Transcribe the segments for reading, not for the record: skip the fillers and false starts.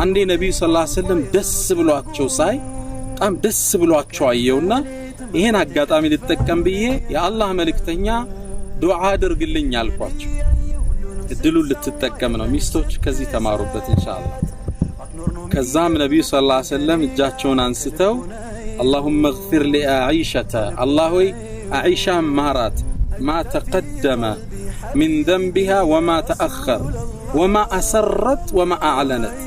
አንዴ ነብዩ ሰለላሁ ዐለይሂ ወሰለም ደስ ብሏቸው ሳይ በጣም ደስ ብሏቸው አየውና ይሄን አጋጣሚ ልጠቀም ብዬ የአላህ መልእክተኛ ዱዓ አድርግልኝ አልኳቸው። እድሉን ልትጠቀም ነው። ሚስቶች ከዚህ ተማሩበት ኢንሻአላህ። ከዛም ነብዩ ሰለላሁ ዐለይሂ ወሰለም እጃቸውን አንስተው اللهم اغفر لعائشة الله عائشة مارات ما تقدم من ذنبها وما تأخر وما أسرت وما أعلنت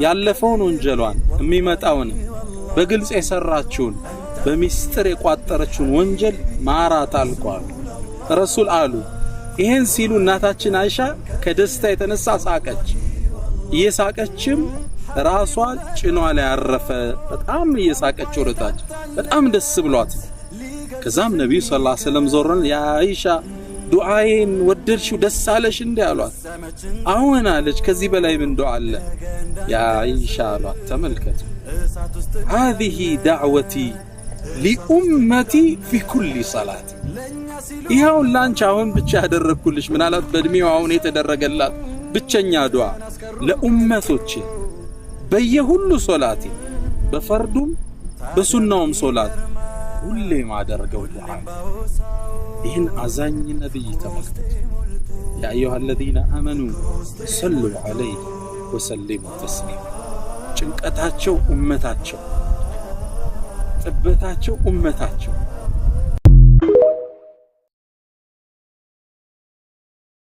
ያለፈውን ወንጀሏን የሚመጣውን በግልጽ የሰራችውን በሚስጥር የቋጠረችውን ወንጀል ማራት አልቋል ረሱል አሉ። ይሄን ሲሉ እናታችን አይሻ ከደስታ የተነሳ ሳቀች። እየሳቀችም ራሷ ጭኗ ላይ አረፈ። በጣም እየሳቀች ወረታች፣ በጣም ደስ ብሏት። ከዛም ነብዩ ሰለላሁ ዐለይሂ ወሰለም ዞረን ያ አይሻ ዱዓዬን ወደድሽው ደስ አለሽ እንዴ አሏት። አሁን አለች። ከዚህ በላይ ምን ዱዓ አለ ያ አይሻ አሏት። ተመልከቱ هذه دعوتي لأمتي في كل صلاة ይሄው ላንቺ አሁን ብቻ ያደረኩልሽ ምናልባት በእድሜው አሁን የተደረገላት ብቸኛ ዱዓ ለኡመቶቼ በየሁሉ ሶላቴ በፈርዱም በሱናውም ሶላት ሁሌ ማደርገው ዱዓ። ይህን አዛኝ ነብይ ተመልከቱ። ያ አዩሃ الذين آمنوا صلوا عليه وسلموا تسليما ጭንቀታቸው ኡመታቸው፣ ጥበታቸው ኡመታቸው